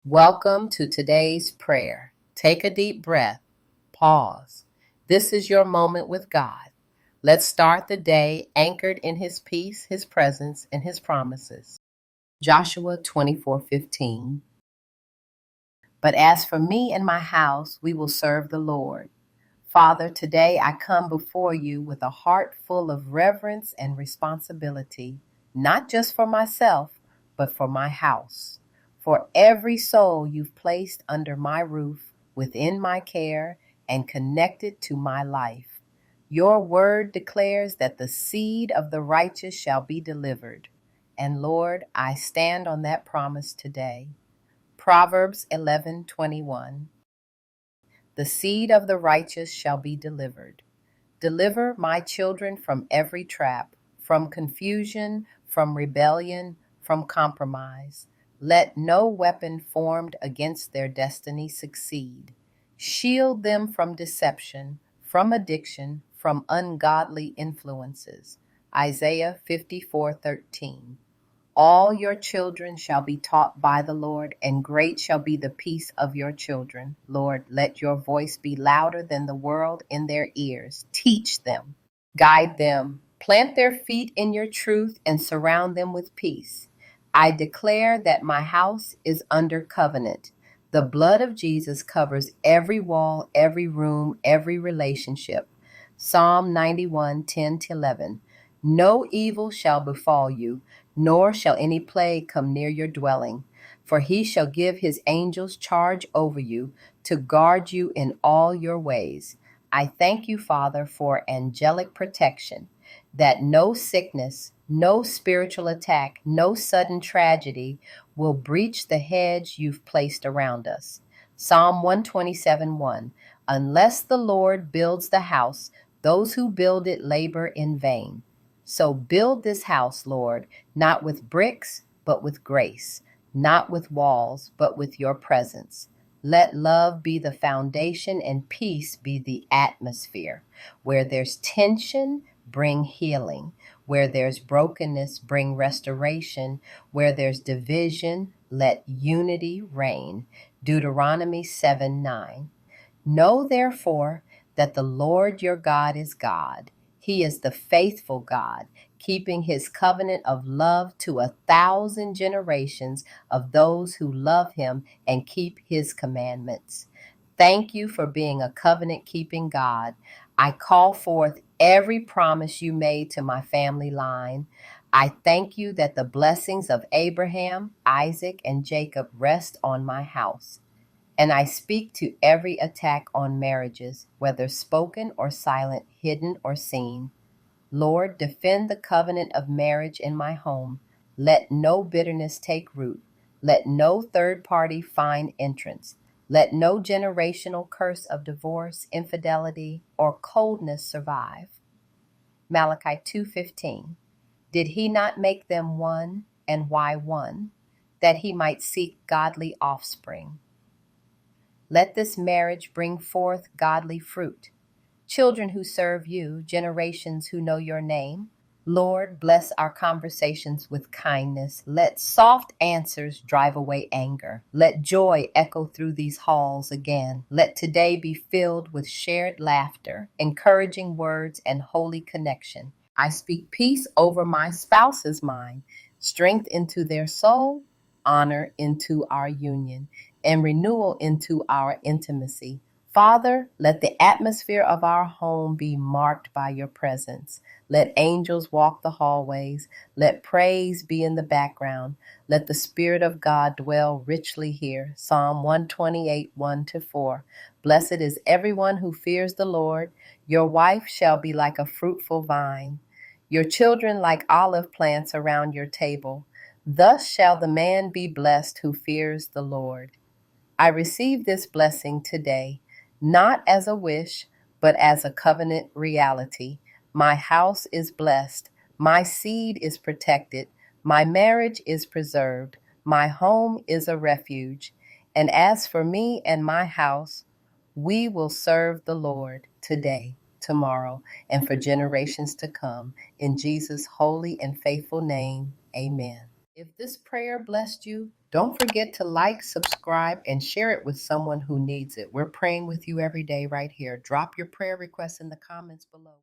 Welcome to today's prayer. Take a deep breath, pause. This is your moment with God. Let's start the day anchored in His peace, His presence, and His promises. Joshua 24:15. But as for me and my house, we will serve the Lord. Father, today I come before you with a heart full of reverence and responsibility, not just for myself, but for my house, for every soul you've placed under my roof, within my care, and connected to my life. Your word declares that the seed of the righteous shall be delivered. And Lord, I stand on that promise today. Proverbs 11:21. The seed of the righteous shall be delivered. Deliver my children from every trap, from confusion, from rebellion, from compromise. Let no weapon formed against their destiny succeed. Shield them from deception, from addiction, from ungodly influences. Isaiah 54:13. All your children shall be taught by the Lord, and great shall be the peace of your children. Lord, let your voice be louder than the world in their ears. Teach them, guide them, plant their feet in your truth, and surround them with peace. I declare that my house is under covenant. The blood of Jesus covers every wall, every room, every relationship. Psalm 91:10-11. No evil shall befall you, nor shall any plague come near your dwelling. For he shall give his angels charge over you to guard you in all your ways. I thank you, Father, for angelic protection, that no sickness, no spiritual attack, no sudden tragedy will breach the hedge you've placed around us. Psalm 127:1. Unless the Lord builds the house, those who build it labor in vain. So build this house, Lord, not with bricks, but with grace, not with walls, but with your presence. Let love be the foundation and peace be the atmosphere. Where there's tension, bring healing. Where there's brokenness, bring restoration. Where there's division, let unity reign. Deuteronomy 7:9. Know therefore that the Lord your God is God. He is the faithful God, keeping his covenant of love to 1,000 generations of those who love him and keep his commandments. Thank you for being a covenant keeping God. I call forth every promise you made to my family line. I thank you that the blessings of Abraham, Isaac, and Jacob rest on my house. And I speak to every attack on marriages, whether spoken or silent, hidden or seen. Lord, defend the covenant of marriage in my home. Let no bitterness take root. Let no third party find entrance. Let no generational curse of divorce, infidelity, or coldness survive. Malachi 2:15. Did he not make them one, and why one? That he might seek godly offspring. Let this marriage bring forth godly fruit. Children who serve you, generations who know your name. Lord, bless our conversations with kindness. Let soft answers drive away anger. Let joy echo through these halls again. Let today be filled with shared laughter, encouraging words, and holy connection. I speak peace over my spouse's mind, strength into their soul, honor into our union, and renewal into our intimacy. Father, let the atmosphere of our home be marked by your presence. Let angels walk the hallways. Let praise be in the background. Let the Spirit of God dwell richly here. Psalm 128, 1-4. Blessed is everyone who fears the Lord. Your wife shall be like a fruitful vine, your children like olive plants around your table. Thus shall the man be blessed who fears the Lord. I receive this blessing today, not as a wish, but as a covenant reality. My house is blessed. My seed is protected. My marriage is preserved. My home is a refuge. And as for me and my house, we will serve the Lord today, tomorrow, and for generations to come. In Jesus' holy and faithful name, amen. If this prayer blessed you, Don't forget to like, subscribe, and share it with someone who needs it. We're praying with you every day right here. Drop your prayer requests in the comments below.